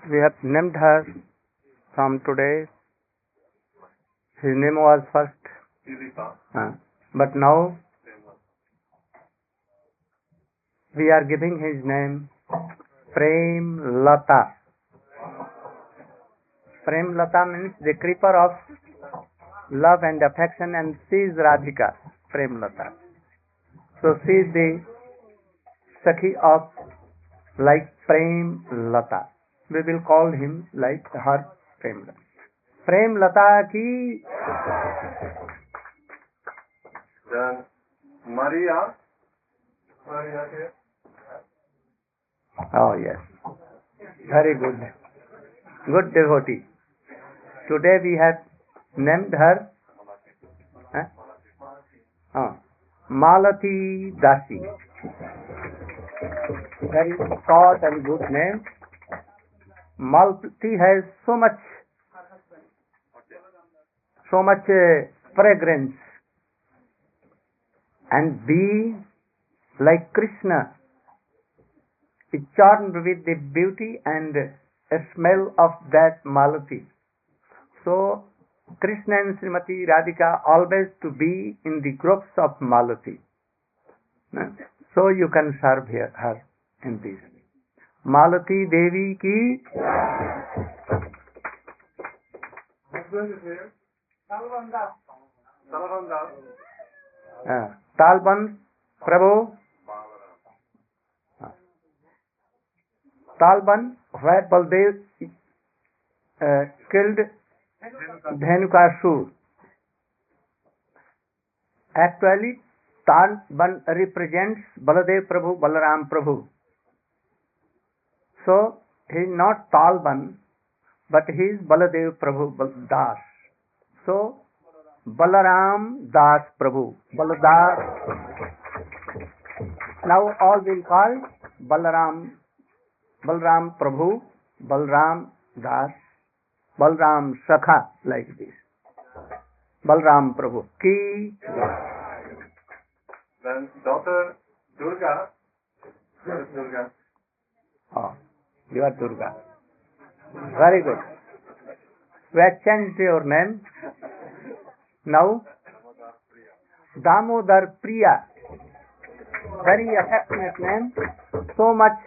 We have named her from today. His name was first, but now we are giving his name Prem Lata. Prem Lata means the creeper of love and affection, and she is Radhika, Prem Lata. So she is the Sakhi of like Prem Lata. We will call him like her Prem Lata. Prem Lata ki Then Maria. Oh yes, very good. Good devotee. Today we have named her Malati Dasi. Very short and good name. Malati has so much fragrance, and be like Krsna is charmed with the beauty and smell of that Malati. So Krishna and Srimati Radhika always to be in the groups of Malati. So you can serve her in this. Malati Devi ki Talban Prabhu. Talban, where Baldev killed Dhenukasur. Actually, Talban represents Baladev Prabhu, Balaram Prabhu. So, he is not Talban, but he is Baladev Prabhu Das. So, Balaram Das Prabhu. Baladas. Now all will call Balaram Prabhu, Balram Das, Balram Sakha, like this. Balram Prabhu. Ki. Then daughter Durga. Durga. Oh, you are Durga. Very good. We have changed your name. Now, Damodar Priya. Very affectionate name. So much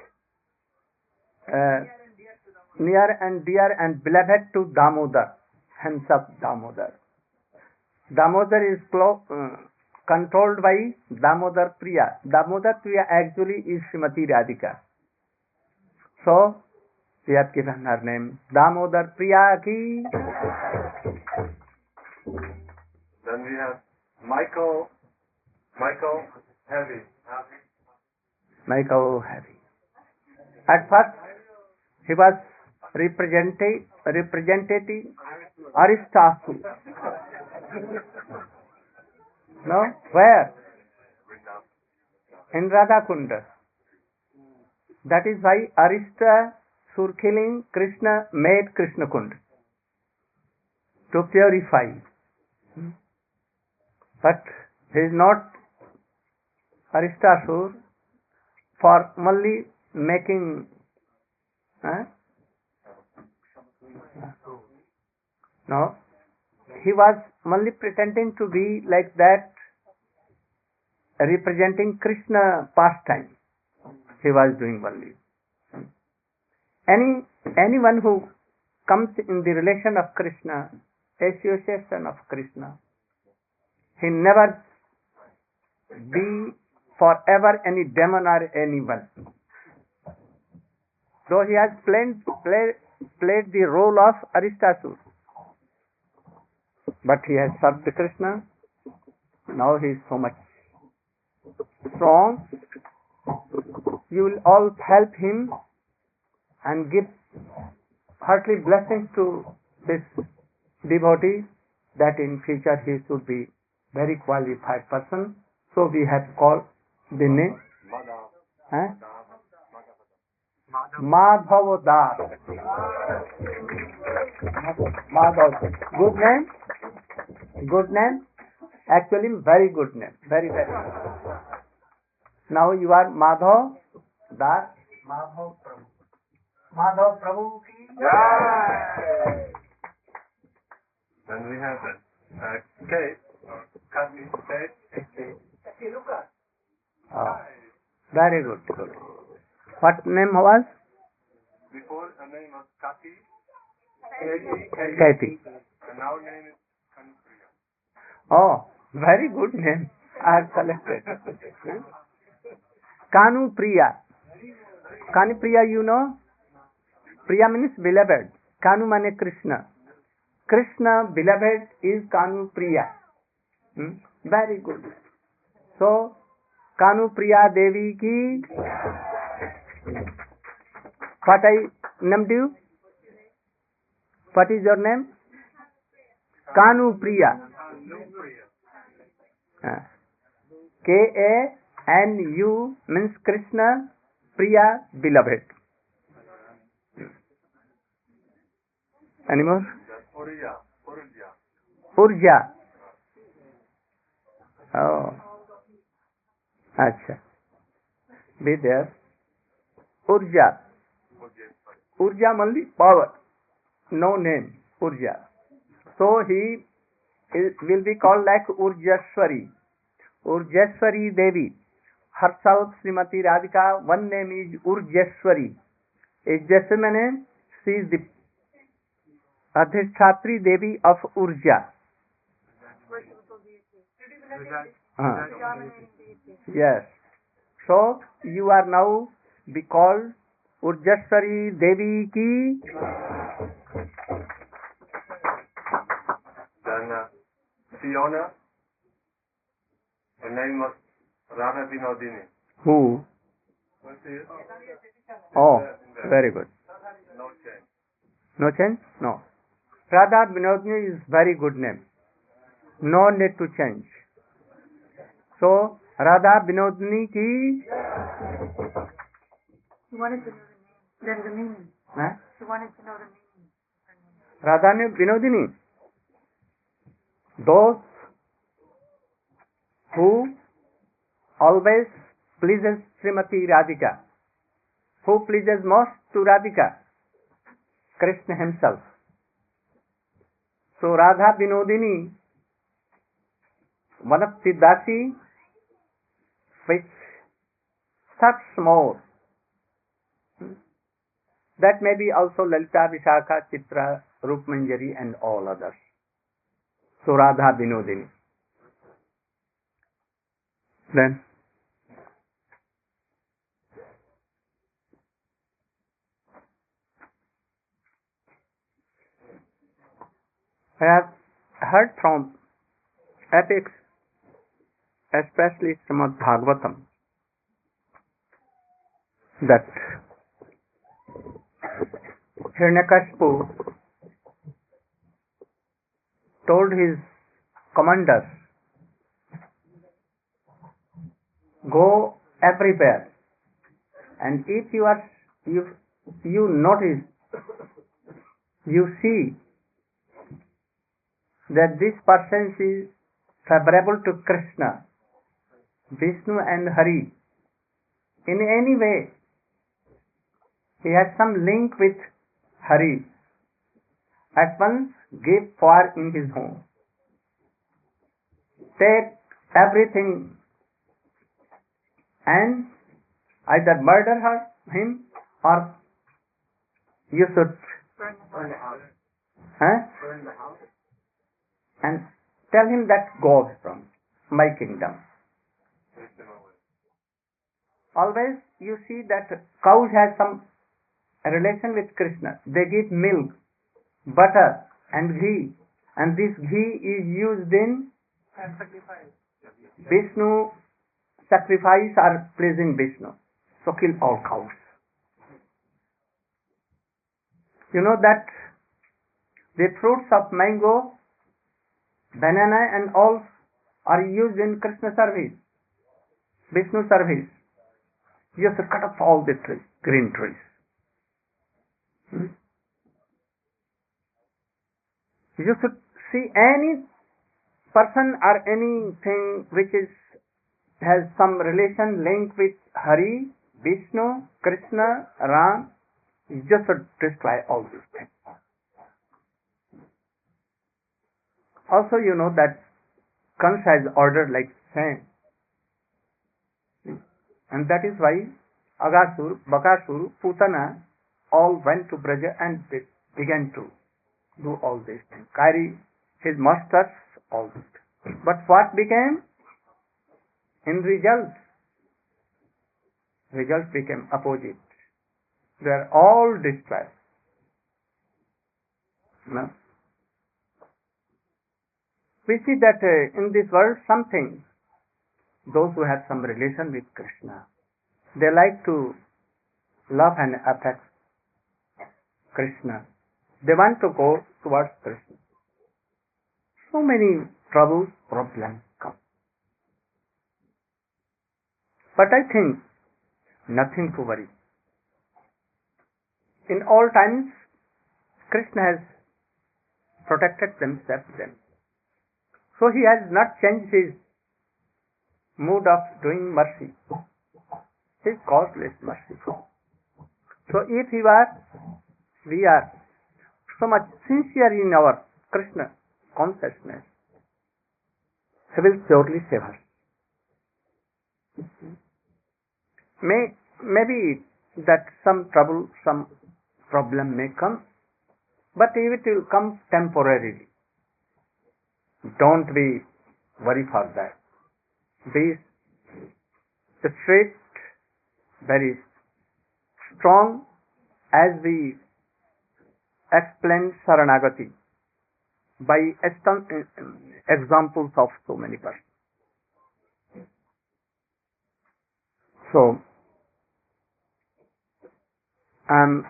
near and dear and beloved to Damodar, hence of Damodar. Damodar is controlled by Damodar Priya. Damodar Priya actually is Srimati Radhika. So, we have given her name Damodar Priya ki. Then we have Michael Heavy. Michael Heavy. At first, he was representative Aristasur. No? Where? In Radhakunda. That is why Aristasur killing Krishna made Krishna Kund to purify. But he is not Aristasur for only making no, he was only pretending to be like that, representing Krishna pastime. He was doing only. Anyone who comes in the relation of Krishna, association of Krishna, he never be forever any demon or anyone. Though he has played the role of Aristasur, but he has served Krishna. Now he is so much strong. You will all help him and give heartily blessings to this devotee, that in future he should be very qualified person. So we have called the name Madhav Das. Madhav. Good name? Good name? Actually very good name. Very, very good. Now you are Madhav Das. Madhav Prabhu. Madhav Prabhu ki Then we have Kate, or Kati Kate. Oh, very good, good. What name was? Before her name was Kati, Kathy. and now name is Kanupriya. Oh, very good name. I have selected. Kanu Priya. Kanu Priya, you know? Priya means beloved. Kanu means Krishna. Krishna beloved is Kanu Priya. Very good. So, Kanu Priya Devi ki. What I named you? What is your name? Kanu Priya. Kanu means Krishna, Priya, beloved. Any more? Urja. Oh. Acha. Be there. Urja. Urja only power. No name. Urja. So he will be called like Urjashwari. Urjashwari Devi. Herself Srimati Radhika, one name is Urjashwari. Urjashwari, she is the Adhisthatri Devi of Urja. Yes. So you are now be called Urjashwari Devi ki. Then Fiona, her name was Radha Vinodini. Who? Oh, very good. No change. No change? No. Radha Vinodini is very good name. No need to change. So, Radha Vinodini ki. She wanted to know the name. Then the meaning. Huh? She wanted to know the meaning. Radha Vinodini. Those who always pleases Srimati Radhika. Who pleases most to Radhika? Krishna himself. So Radha Vinodini, one of the dasi which such more. That may be also Lalita, Vishakha, Chitra, Rupmanjari and all others. So Radha Vinodini. Then I have heard from epics, especially Srimad Bhagavatam, that Hiranyakashipu told his commanders, go everywhere, and if you notice, you see that this person is favorable to Krishna, Vishnu and Hari, in any way, he has some link with Hari, at once give fire in his home. Take everything and either murder him or you should Burn the house. Burn the house. And tell him that goes from my kingdom. Always you see that cows have some relation with Krishna. They give milk, butter and ghee, and this ghee is used in Vishnu sacrifice or pleasing Vishnu. So kill all cows. You know that the fruits of mango, banana and all are used in Krishna service, Vishnu service. You have to cut off all the trees, green trees. You should see any person or anything which has some relation link with Hari, Vishnu, Krishna, Ram, He just destroy all these things. Also, you know that Kans has ordered like same. And that is why Agasur, Bakasur, Putana all went to Braja and they began to do all these things. Carry his masters, all this. But what became? In result became opposite. They are all destroyed. No? We see that in this world something, those who have some relation with Krishna, they like to love and affect Krishna. They want to go towards Krishna. So many troubles, problems come. But I think nothing to worry. In all times, Krishna has protected them, saved them. So he has not changed his mood of doing mercy. He is causeless merciful. So if we are so much sincere in our Krishna consciousness, he will surely save us. Maybe that some trouble, some problem may come, but it will come temporarily. Don't be worried for that. Be straight, very strong, as we explain Saranagati by examples of so many persons. So, I am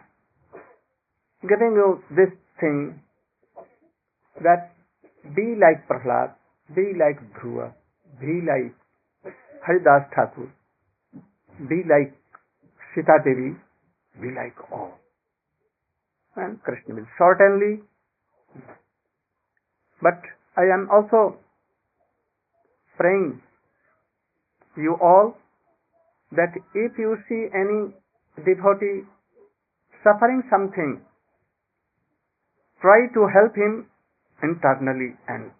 giving you this thing that be like Prahlad, be like Dhruva, be like Haridas Thakur, be like Sita Devi, be like all. And Krishna will certainly. But I am also praying you all that if you see any devotee suffering something, try to help him internally and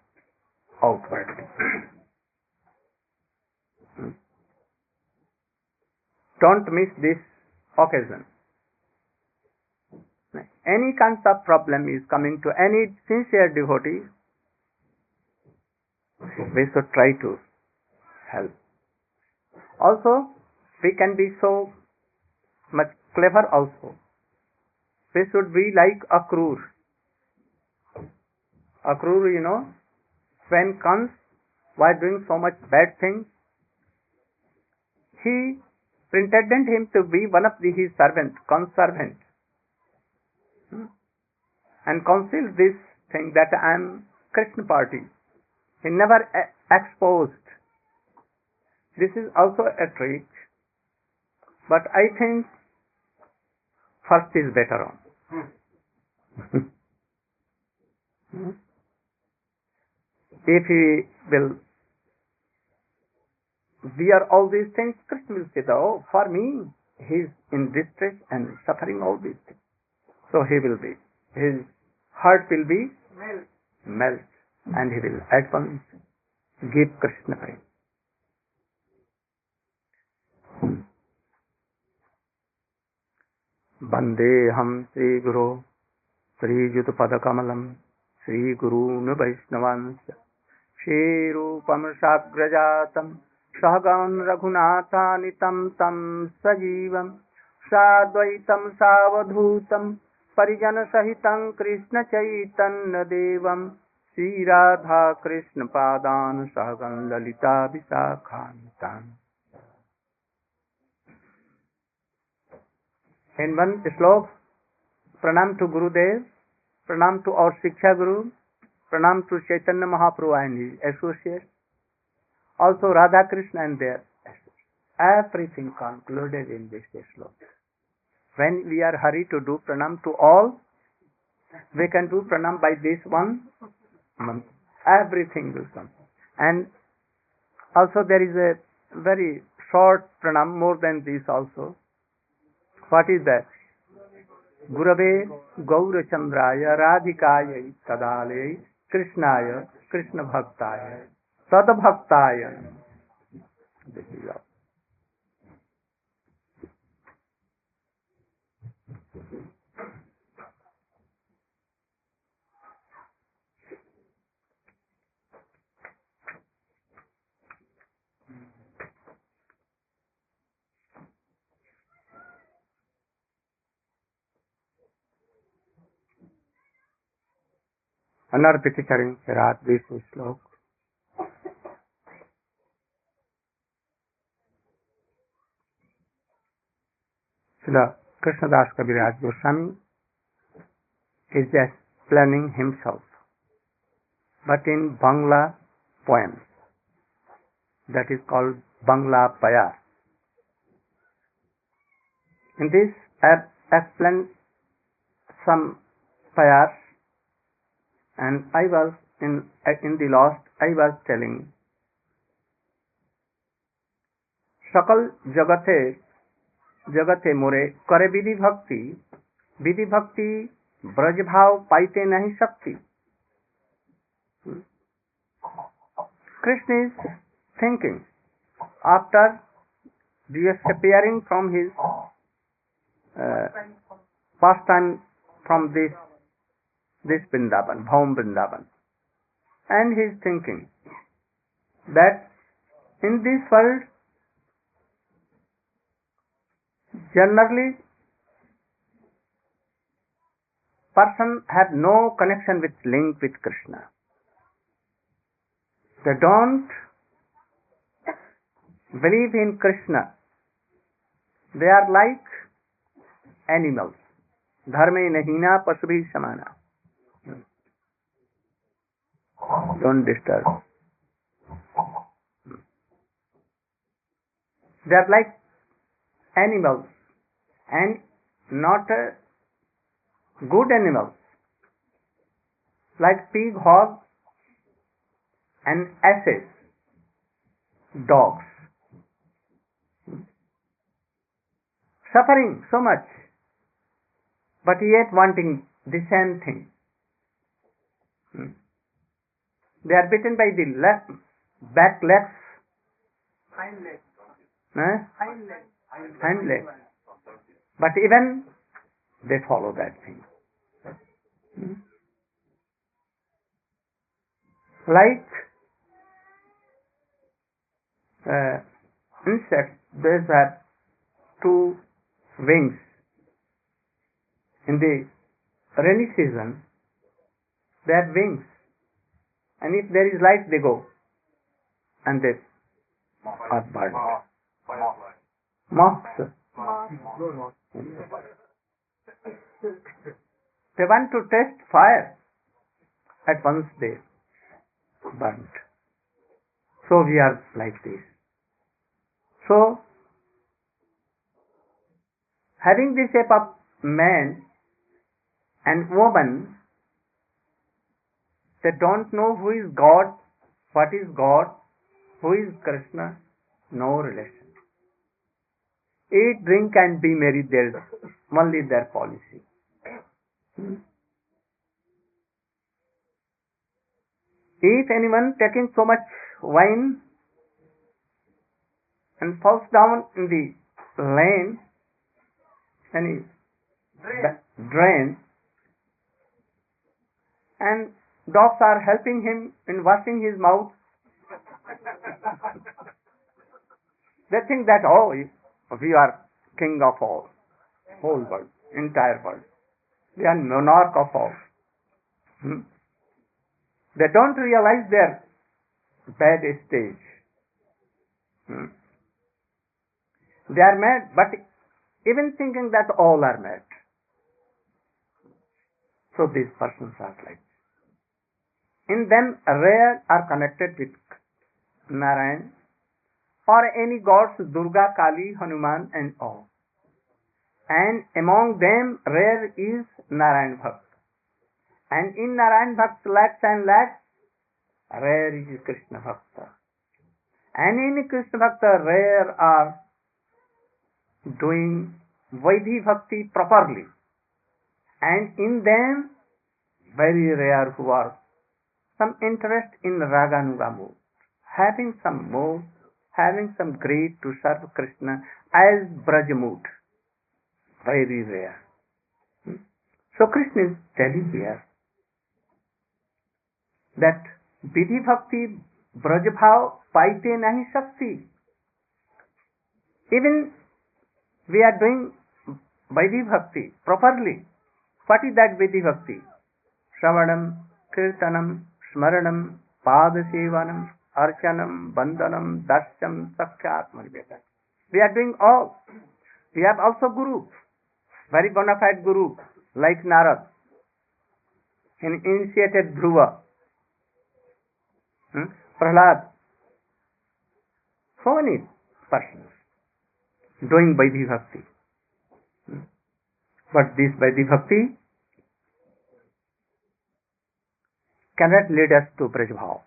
outwardly. Don't miss this occasion. Any kind of problem is coming to any sincere devotee, we should try to help. Also, we can be so much clever also. We should be like Akrur. Akrur, you know, when Kans was doing so much bad things, he pretended him to be one of his servants, Kans' servant, and concealed this thing that I am Krishna party. He never exposed. This is also a trick, but I think first is better on. If he will bear all these things, Krishna will say, oh, for me, he is in distress and suffering all these things. So he will be, his heart will be melt, and he will at once give Krishna praise. Vandeham Sri Guru Sri Yuta Padakamalam Sri Guru Vaishnavans Shri Rupam Sagrajatam Sahagan Raghunatanitam Tam Sajivam Sadvaitam Savadhutam Parijana Sahitam Krishna Chaitanya Devam Sri Radha Krishna Padan Sahagan Lalita Visakhantam. In one slok, Pranam to Gurudev, Pranam to our Shiksha Guru, Pranam to Chaitanya Mahaprabhu and his associates, also Radha Krishna and their associates. Everything concluded in this slok. When we are hurried to do Pranam to all, we can do Pranam by this one month. Everything will come. And also there is a very short Pranam, more than this also. What is that? Gurave Gaurachandraya Radhikaya Tadalaya Krishnaya Krishna Bhaktaya Tadbhaktaya. This is all. अनर्पित चरण के रात 20 श्लोक। श्री कृष्णदास कविराज Goswami is explaining himself, but in Bangla poem that is called Bangla Payar. In this I have explained some payars, and I was in the last I was telling सकल जगते मोरे करे विधि भक्ति ब्रज भाव पाइते नहीं शक्ति. Krishna is thinking after disappearing from his pastime from this Vrindavan, Bhaum Vrindavan, and he is thinking that in this world generally person have no connection with link with Krishna. They don't believe in Krishna. They are like animals. Dharme nahina pasubhi samana. Don't disturb. They are like animals, and not good animals, like pig, hog, and asses, dogs, suffering so much, but yet wanting the same thing. They are bitten by the back legs, hind legs, but even they follow that thing. Like insects, they have two wings. In the rainy season, they have wings, and if there is light, they go, and they are burned. Moths. They want to test fire. At once they burnt. So we are like this. So, having the shape of man and woman, they don't know who is God, what is God, who is Krishna, no relation. Eat, drink and be merry, there is only their policy. If anyone taking so much wine and falls down in the lane, and drain, and dogs are helping him in washing his mouth, they think that, oh, we are king of all, whole world, entire world. We are monarch of all. They don't realize their bad stage. They are mad, but even thinking that all are mad. So these persons are like. In them, rare are connected with Narayan or any gods, Durga, Kali, Hanuman and all. And among them, rare is Narayan Bhakt. And in Narayan Bhakt, lakhs and lakhs, rare is Krishna Bhakta. And in Krishna Bhakta, rare are doing Vaidhi Bhakti properly. And in them, very rare who are some interest in Raganuga mood, having some mood, having some greed to serve Krishna as Braj mood. Very rare. So Krishna is telling here that Vaidhi Bhakti Braj Bhav paite nahi shakti. Even we are doing Vaidhi Bhakti properly. What is that Vaidhi Bhakti? Shravanam, Kirtanam, Smaranam, Padasevanam, Archanam, Bandhanam, Darsham, Sakshat, Maniveta. We are doing all. We have also Guru, very bona fide Guru, like Narad, an initiated Dhruva, Prahlad. So many persons doing Vaidhi Bhakti. But this Vaidhi Bhakti cannot lead us to Braj Bhav.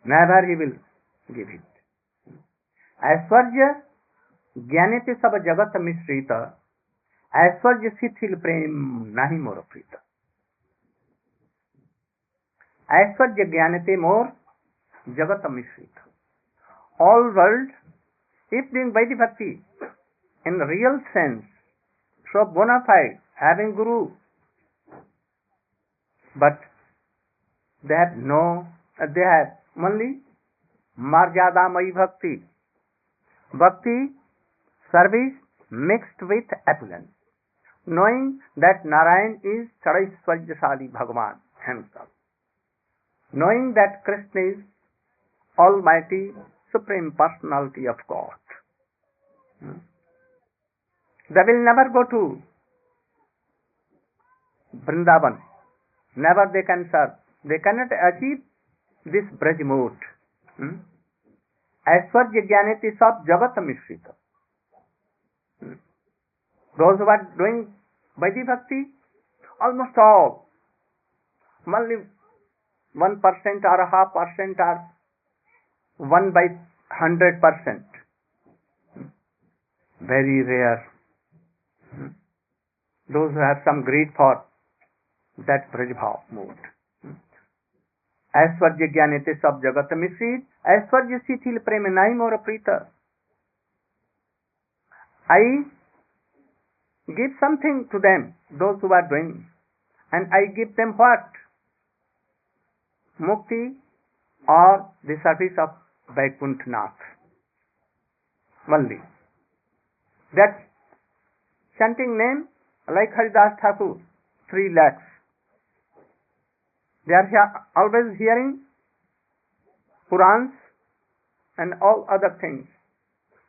Never he will give it. ऐश्वर्य ज्ञानेते सब जगत मिश्रित, ऐश्वर्य शिथिल प्रेम नहीं मोर प्रीत. ऐश्वर्य ज्ञानेते मोर जगत मिश्रित. All world, if doing Vaidhi Bhakti in real sense, so bona fide, having Guru, but they have only Marjadamayi Bhakti. Bhakti, service mixed with opulence, knowing that Narayan is Chadaishwaryasali Bhagavan himself, knowing that Krishna is Almighty Supreme Personality of God. They will never go to Vrindavan. Never they can serve. They cannot achieve this Braj mood. ऐश्वर्य ज्ञानेति सब जगत मिश्रित. Those who are doing Vaidhi Bhakti, almost all, only 1% or 0.5% or 1/100%. Very rare. Those who have some greed for that Braj Bhav mood. ऐश्वर्य ज्ञानेते सब जगत मिश्रित, ऐश्वर्य शिथिल प्रेम नहीं मोर प्रीत. I give something to them, those who are doing, and I give them what? Mukti or the service of Vaikuntanath. Only. That chanting name, like Haridas Thakur, 3 lakhs. They are always hearing Purans and all other things.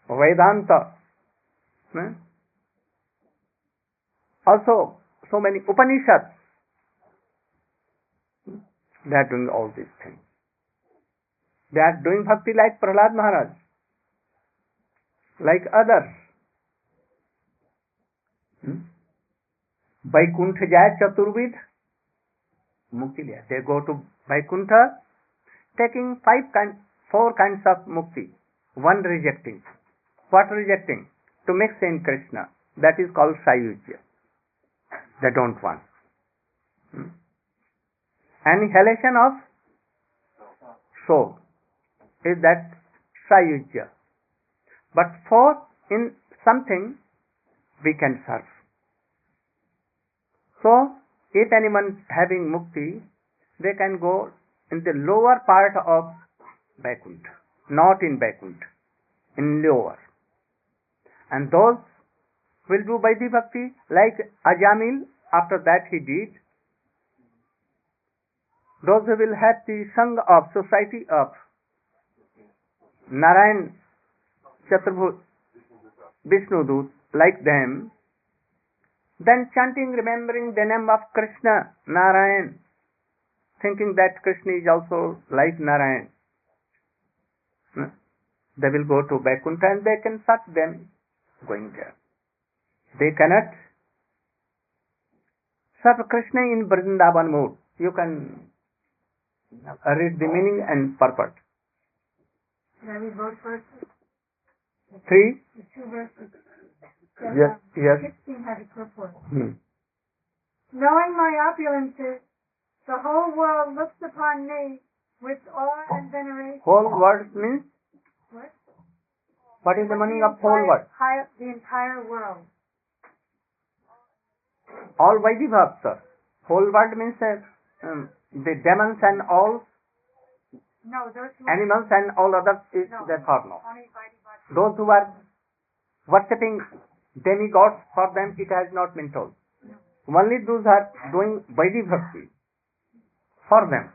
Vedanta. Also, so many Upanishads. They are doing all these things. They are doing bhakti like Prahlad Maharaj, like others. Vaikuntha Jaya Chaturvid Mukti liya. They go to Vaikuntha taking 4 kinds of mukti. One rejecting. What rejecting? To mix in Krishna. That is called Sayujya. They don't want. Annihilation of soul is that Sayujya. But for in something we can serve. So, if anyone having mukti, they can go in the lower part of Vaikuntha, not in Vaikuntha, in lower. And those will do Vaidhi Bhakti like Ajamil, after that he did. Those who will have the Sangha of Society of Narayan Chaturbhut, Vishnudut, like them, then chanting, remembering the name of Krishna, Narayan, thinking that Krishna is also like Narayan. They will go to Vaikuntha and they can serve them going there. They cannot serve Krishna in Vrindavan mood. You can read the meaning and purport. Can we vote first? 3. The 2 verses. Yes. 16 has a purport. Knowing my opulences, the whole world looks upon me with awe and veneration. Whole world means? What? What is the meaning of whole world? The entire world. All Vaidhi Bhakti. Whole world means the demons and all No, those who animals and all others is No. that or no? only Vaidhi Bhakti. Those who are worshipping demigods, for them it has not been told. Only those who are doing Vaidhi Bhakti, for them.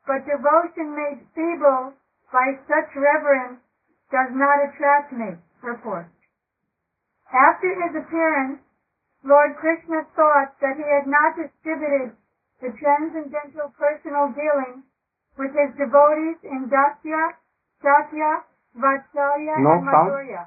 But devotion made feeble by such reverence does not attract me. Report. After his appearance, Lord Krishna thought that he had not distributed the transcendental personal dealings with his devotees in Dasya, Satya, Vatsalya, No and sound. Madhurya.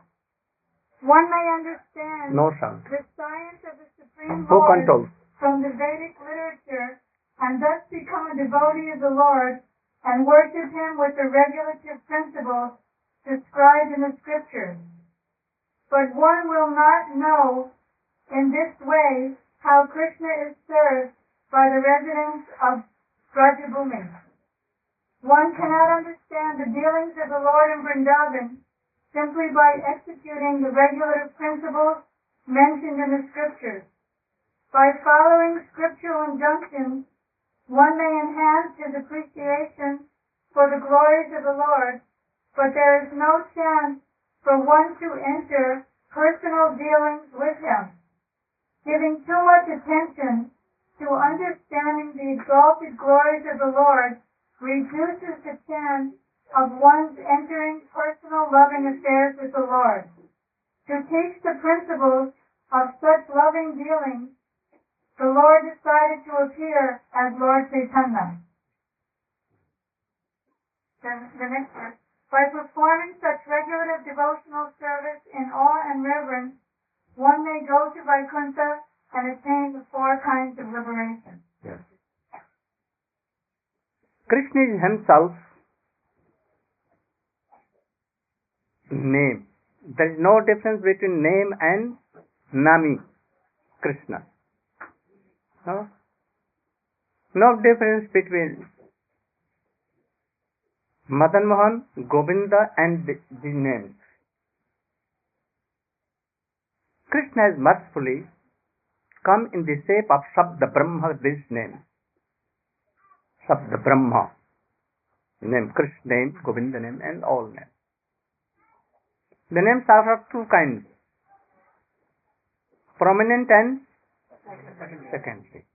One may understand No sound. the science of the Supreme Who Lord controls? from the Vedic literature and thus become a devotee of the Lord and worship him with the regulative principles described in the scriptures. But one will not know in this way how Krishna is served by the residents of Brajabhumi. One cannot understand the dealings of the Lord in Vrindavan simply by executing the regulative principles mentioned in the scriptures. By following scriptural injunctions, one may enhance his appreciation for the glories of the Lord, but there is no chance for one to enter personal dealings with him. Giving too much attention to understanding the exalted glories of the Lord reduces the chance of one's entering personal loving affairs with the Lord. To teach the principles of such loving dealings, the Lord decided to appear as Lord Chaitanya. The next verse. By performing such regulative devotional service in awe and reverence, one may go to Vaikuntha and attain the 4 kinds of liberation. Yes. Krishna is himself name. There is no difference between name and Nami. Krishna. No? No difference between Madan Mohan, Govinda and the names. Krishna has mercifully come in the shape of Shabda Brahma, this name. Shabda Brahma. Name, Krishna name, Govinda name and all names. The names are of 2 kinds. Prominent and secondary.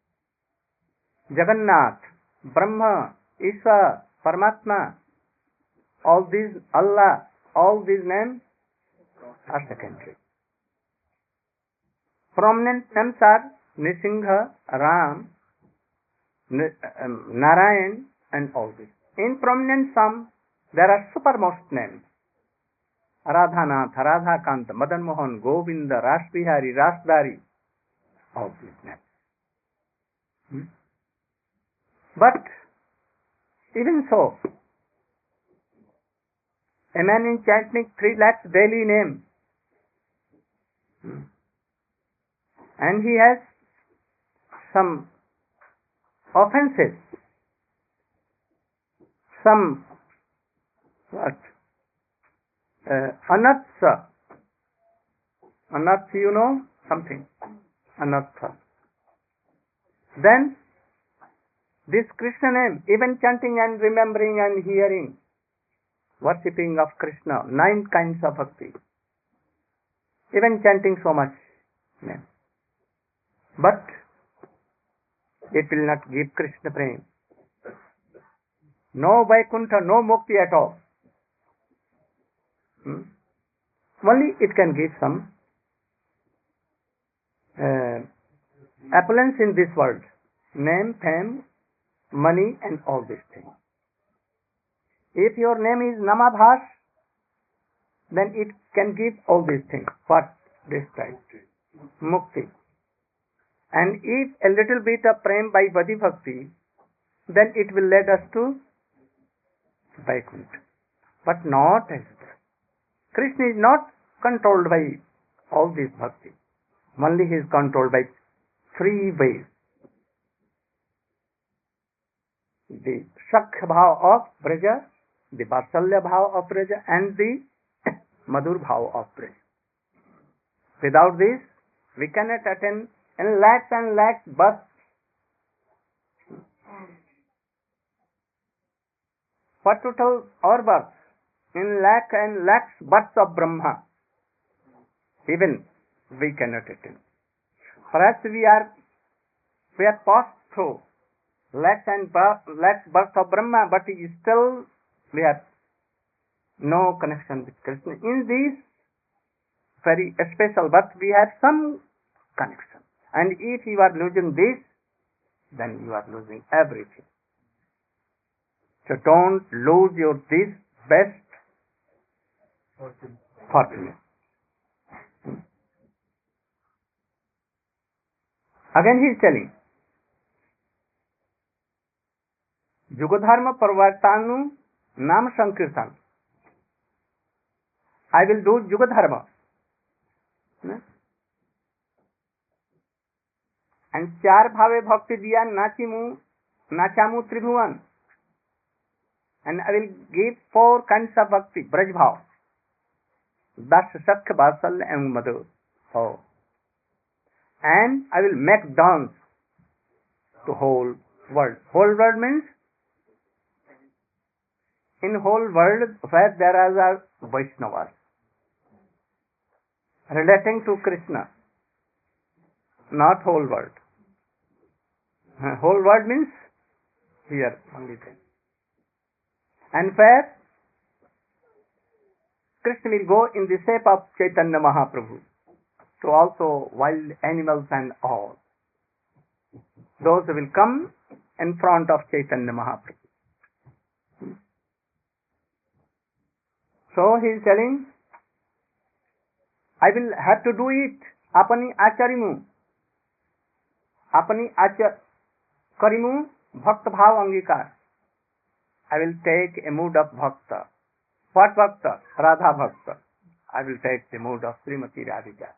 Jagannath, Brahma, Ishwar, Paramatma, all these, Allah, all these names are secondary. Prominent names are Nisingha, Ram, Narayan and all these. In prominent sum, there are supermost names. Radhanath, Radhakant, Madan Mohan, Govinda, Rasbihari, Rasdari, all these names. But even so, a man is chanting 3 lakhs daily name, and he has some offenses, some anartha. Anartha, you know something? Anartha. Then this Krishna name, even chanting and remembering and hearing, worshipping of Krishna, 9 kinds of bhakti, even chanting so much name. But it will not give Krishna prem. No Vaikuntha, no Mukti at all. Only it can give some opulence in this world. Name, fame, money and all these things. If your name is Namabhas, then it can give all these things. What described? Mukti. And if a little bit of prem by Vaidhi Bhakti, then it will lead us to Vaikuntha. But not as that. Krishna is not controlled by all these bhakti. Only he is controlled by 3 ways. the Shakha bhav of Braja, the Vatsalya bhav of Braja, and the Madhur bhav of Braja. Without this, we cannot attain and lakhs births. What to tell our births? In lakhs and lakhs births of Brahma. Even we cannot attain. Perhaps we are passed through lakhs births of Brahma, but still we have no connection with Krishna. In these very special birth, we have some connection. And if you are losing this, then you are losing everything. So don't lose this best fortune. Again he is telling, Jugadharma Parvartanu Nam Sankirtan. I will do Jugadharma. And चार भावे भक्ति दिया नाचामु त्रिभुवन. And I will give 4 kinds of bhakti, Braj bhav, Das, Sakha, Vatsalya and Madhur. Oh. And I will make dance to whole world. Whole world means in whole world where there are Vaishnavas relating to Krishna, not whole world. Whole world means here only then. And where Krishna will go in the shape of Chaitanya Mahaprabhu, so also wild animals and all, those will come in front of Chaitanya Mahaprabhu. So he is telling, I will have to do it. Apani acharimu. Apani acharimu bhakta bhav angikar. I will take a mood of bhakta. What bhakta? Radha bhakta. I will take the mood of Srimati Radhika.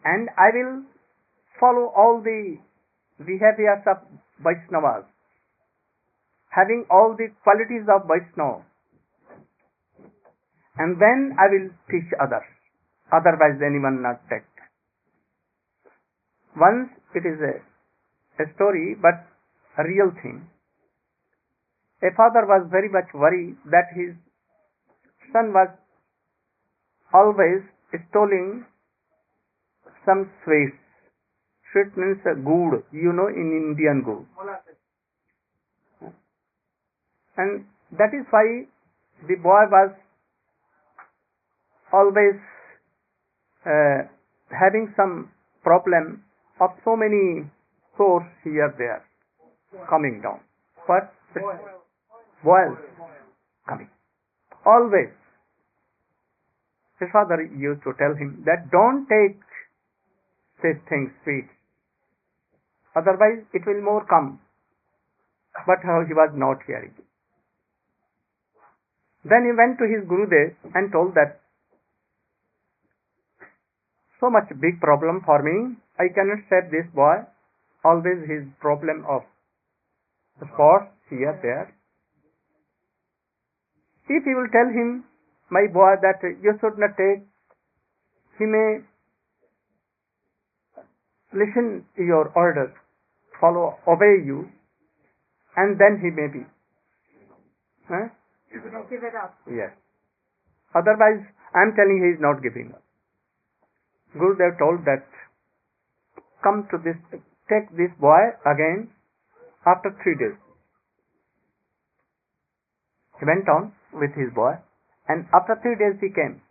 And I will follow all the behaviors of Vaishnavas, having all the qualities of Vaishnava. And then I will teach others. Otherwise anyone not take. Once it is a story, but a real thing. A father was very much worried that his son was always stealing some sweets. Sweet means good, in Indian good. And that is why the boy was always having some problem of so many sores here, there, coming down. But boils coming. Always. His father used to tell him that don't take these things sweet. Otherwise it will more come. But he was not hearing. Then he went to his Gurudev and told that so much big problem for me. I cannot save this boy. Always his problem of spots here, there. If you will tell him, my boy, that you should not take, he may listen to your orders, obey you, and then he may be. Give it up. Yes. Otherwise, I am telling he is not giving up. Gurudev told that, take this boy again after 3 days. He went on with his boy, and after 3 days he came.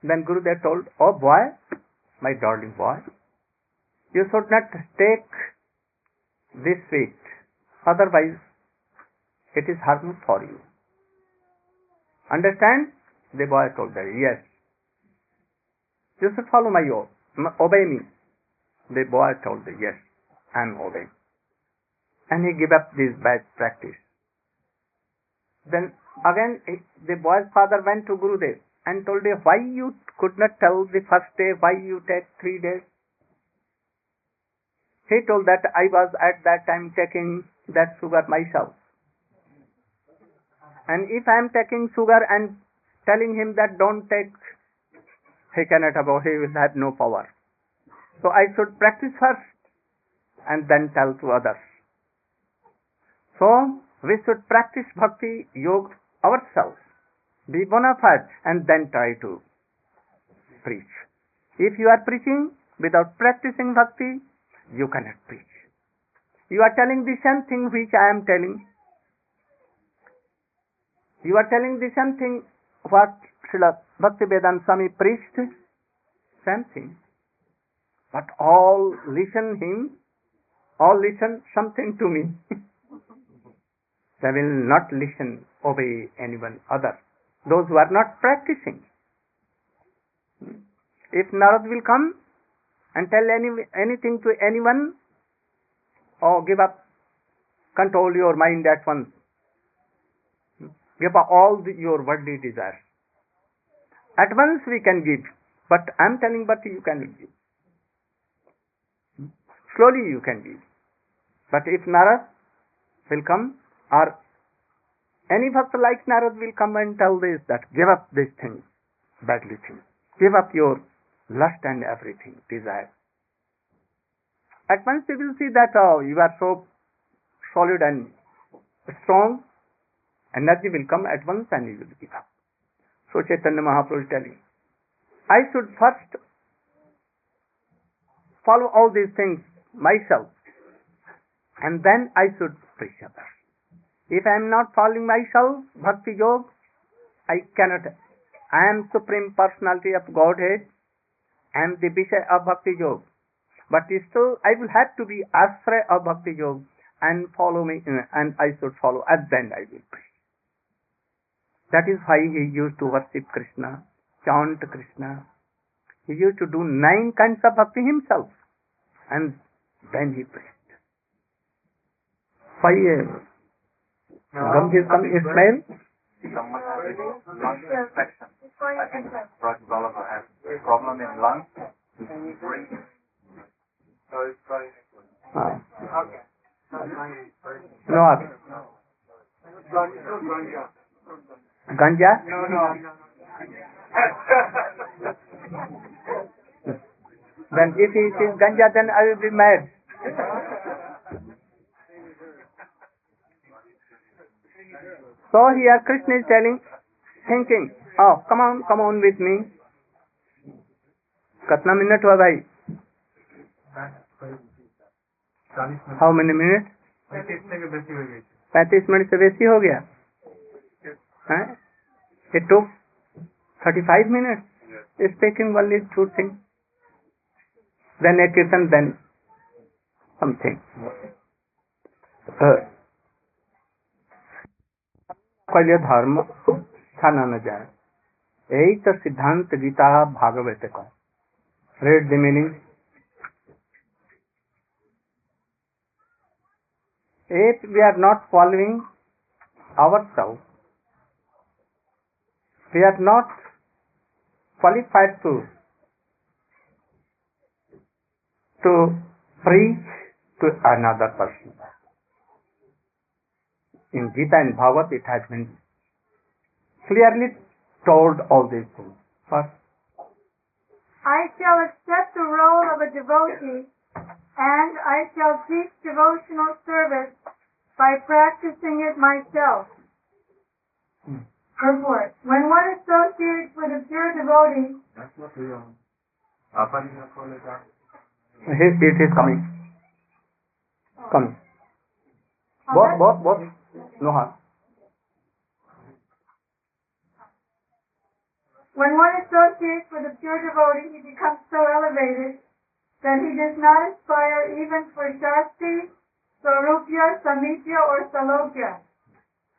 Then Gurudev told, oh boy, my darling boy, you should not take this sweet, otherwise it is harmful for you. Understand? The boy told that, yes. You should follow my order, obey me. The boy told that, yes, I am obeying. And he gave up this bad practice. Then again the boy's father went to Gurudev and told him, why you could not tell the first day, why you take 3 days? He told that I was at that time taking that sugar myself. And if I am taking sugar and telling him that don't take, he cannot above, he will have no power. So I should practice first and then tell to others. So we should practice bhakti yoga ourselves, be bona fide, and then try to preach. If you are preaching without practicing bhakti, you cannot preach. You are telling the same thing which I am telling. You are telling the same thing what Srila Bhaktivedanta Swami preached. Same thing. But all listen him, all listen something to me. They will not listen, obey anyone other. Those who are not practicing. If Narad will come and tell anything to anyone, or give up, control your mind at once. Give up all your worldly desires. At once we can give, but I am telling, but you can give. Slowly you can give. But if Narad will come, or any bhakta like Narad will come and tell this, that give up these things, badly things. Give up your lust and everything, desire. At once you will see that you are so solid and strong, energy will come at once and you will give up. So Chaitanya Mahaprabhu is telling, I should first follow all these things myself, and then I should preach others. If I am not following myself, Bhakti Yoga, I cannot. I am Supreme Personality of Godhead, I am the Vishaya of Bhakti Yoga. But still, I will have to be Ashraya of Bhakti Yoga and follow me, and I should follow, and then I will preach. That is why he used to worship Krishna, chant Krishna. He used to do 9 kinds of bhakti himself, and then he preached. Why Gambhir Ismail? Someone has a lung infection. I think Murwillumbah has a problem in lungs. So it's trying. No. Ganja? No. Then if he is ganja, then I will be mad. So here Krishna is telling, thinking, oh, come on with me. Katna minute hua bhai? How many minutes? 35 minutes से बेसी हो गया. It took 35 minutes speaking only 2 things. Then a kirtan, then something. पहले धर्म छाना न जाए. यही तो सिद्धांत गीता भागवत का. Read the meaning. If we are not following ourselves, we are not qualified to preach to another person. In Gita and Bhagavad it has been clearly told all these things. First, I shall accept the role of a devotee, and I shall teach devotional service by practicing it myself. Purport. When one associates with a pure devotee, it is coming. Coming. Both. No harm. When one associates with a pure devotee, he becomes so elevated that he does not aspire even for Shasti, Swarupya, Samithya, or Salokya,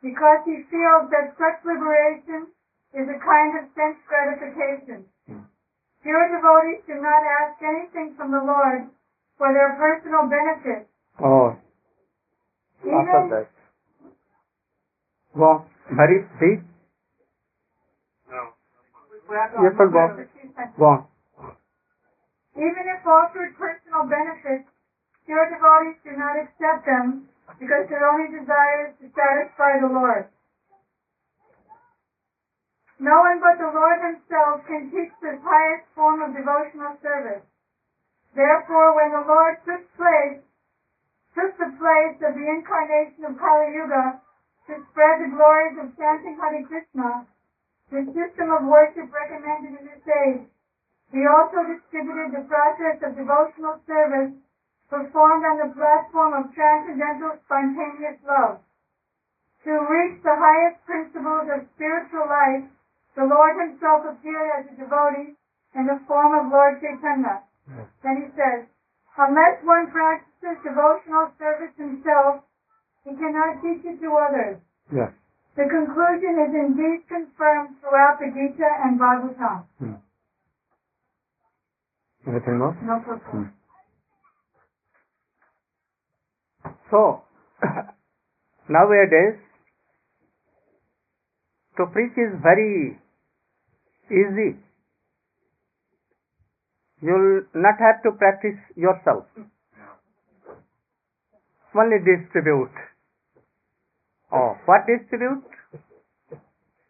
because he feels that such liberation is a kind of sense gratification. Pure devotees do not ask anything from the Lord for their personal benefit. Oh, after that. Go, very deep. No. Yes, sir, go on. Even if offered personal benefits, pure devotees do not accept them because because their only desire is to satisfy the Lord. No one but the Lord himself can teach this highest form of devotional service. Therefore, when the Lord took the place of the incarnation of Kali Yuga to spread the glories of chanting Hare Krishna, the system of worship recommended in this age, he also distributed the process of devotional service performed on the platform of transcendental spontaneous love. To reach the highest principles of spiritual life, the Lord himself appeared as a devotee in the form of Lord Chaitanya. Then he says, unless one practices devotional service himself, he cannot teach it to others. Yes. The conclusion is indeed confirmed throughout the Gita and Bhagavatam. Anything more? No problem. So, nowadays, to preach is very easy. You'll not have to practice yourself. Only distribute. Oh, what distribute?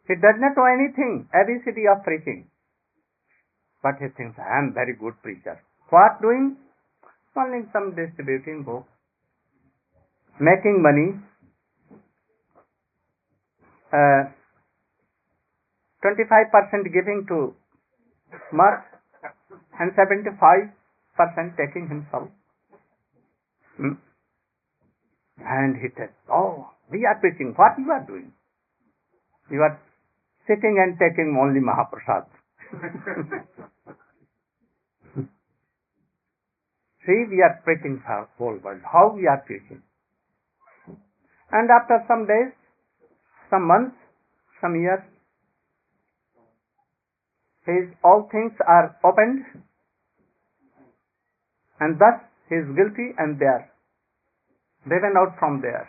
He does not know anything, ABCD of preaching. But he thinks, I am very good preacher. What doing? Only some distributing books. Making money. 25% giving to Mark and 75% taking himself. And he says, oh, we are preaching. What you are doing? You are sitting and taking only Mahaprasad. See, we are preaching for the whole world. How we are preaching? And after some days, some months, some years, all things are opened, and thus he is guilty, and they are driven out from there.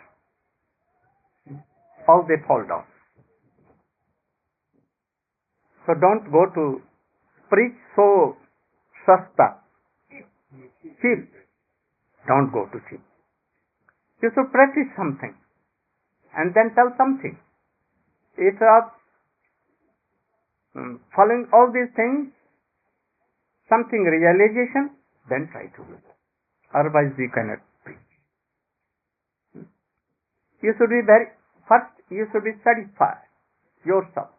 All they fall down. So don't go to preach so sasta, cheap. Don't go to cheap. You should practice something and then tell something. If you are following all these things, something realization, then try to do it. Otherwise we cannot preach. You should be first you should be satisfied yourself.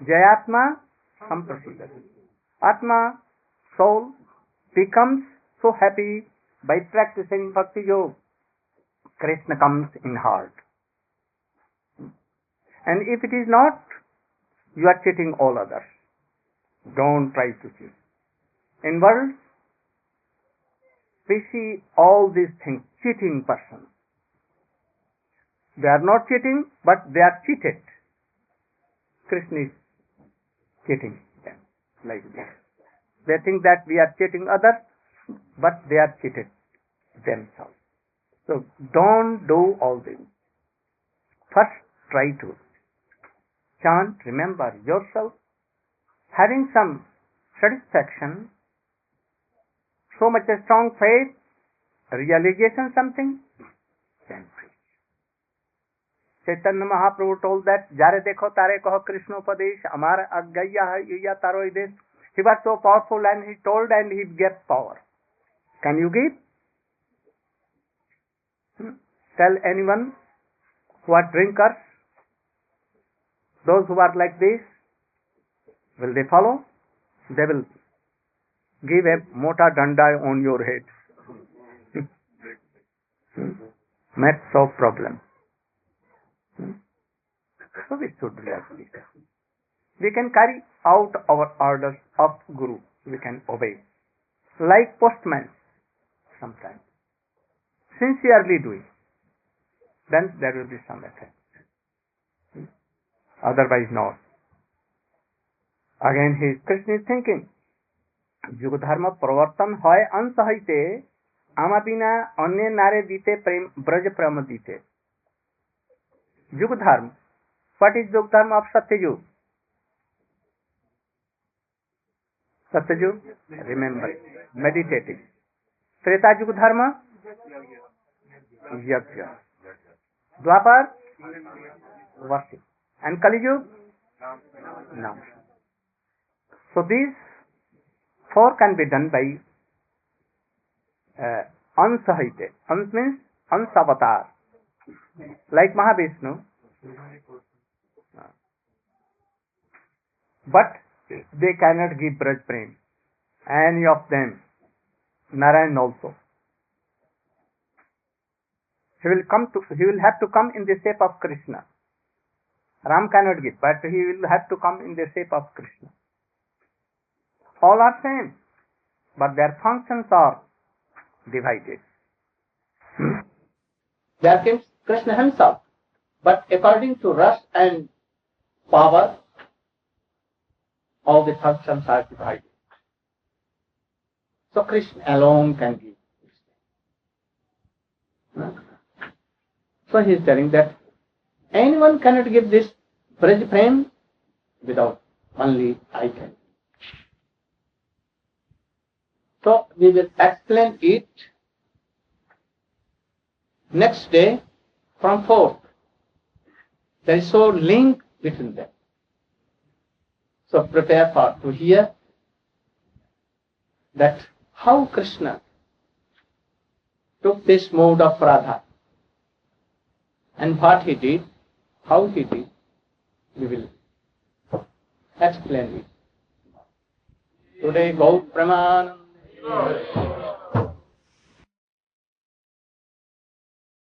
Jayatma samprasiddhati. Atma, soul, becomes so happy by practicing bhakti yoga. Krsna comes in heart. And if it is not, you are cheating all others. Don't try to cheat. In world, we see all these things, cheating persons. They are not cheating, but they are cheated. Krishna is cheating them like this. They think that we are cheating others, but they are cheated themselves. So don't do all this. First try to chant, remember yourself, having some satisfaction, so much a strong faith, realization something, then preach. Chaitanya Mahaprabhu told that, Jare dekho tare kaho Krishnopadesh, amara aggaya hai iya taro ides. He was so powerful and he told and he gave power. Can you give? Tell anyone who are drinkers, those who are like this, will they follow? They will give a mota danda on your head. That's so problem. So we should react. We can carry out our orders of Guru. We can obey. Like postman sometimes. Sincerely do it. Then there will be some effect. Otherwise not. Again Krishna is thinking, Yuga dharma pravartan hoy ansahite amabina anye nare dite prem braj prama dite. Yuga dharma. What is Yuga dharma of Satyayug? Satyayug? Remember. Meditating. Treta Yuga dharma? Yajna. Dwapar, worship. And Kali Yuga, Nam. So these four can be done by Ansahite. Ans means Ansavatar. Like Mahavishnu. But they cannot give Braj Prem. Any of them. Narayan also. He will have to come in the shape of Krishna. Ram cannot give, but he will have to come in the shape of Krishna. All are same, but their functions are divided. There comes Krishna himself, but according to rasa and power, all the functions are divided. So Krishna alone can give. So he is telling that anyone cannot give this Braj Prem without only I can. So we will explain it next day from 4th. There is no link between them. So prepare to hear that how Krishna took this mode of Radha and what he did, how he did, we will explain it. Today, Gaur Pramanam.